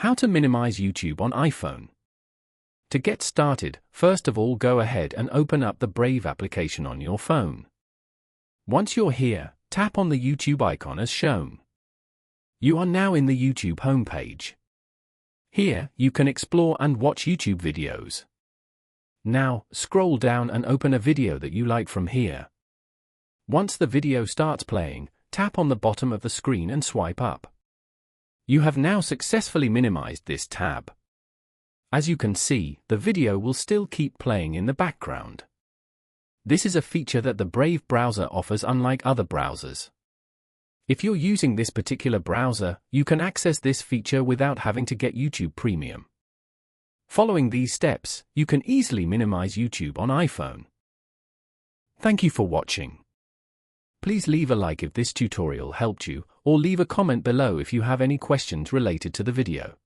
How to minimize YouTube on iPhone. To get started, first of all go ahead and open up the Brave application on your phone. Once you're here, tap on the YouTube icon as shown. You are now in the YouTube homepage. Here, you can explore and watch YouTube videos. Now, scroll down and open a video that you like from here. Once the video starts playing, tap on the bottom of the screen and swipe up. You have now successfully minimized this tab. As you can see, the video will still keep playing in the background. This is a feature that the Brave browser offers unlike other browsers. If you're using this particular browser, you can access this feature without having to get YouTube Premium. Following these steps, you can easily minimize YouTube on iPhone. Thank you for watching. Please leave a like if this tutorial helped you, or leave a comment below if you have any questions related to the video.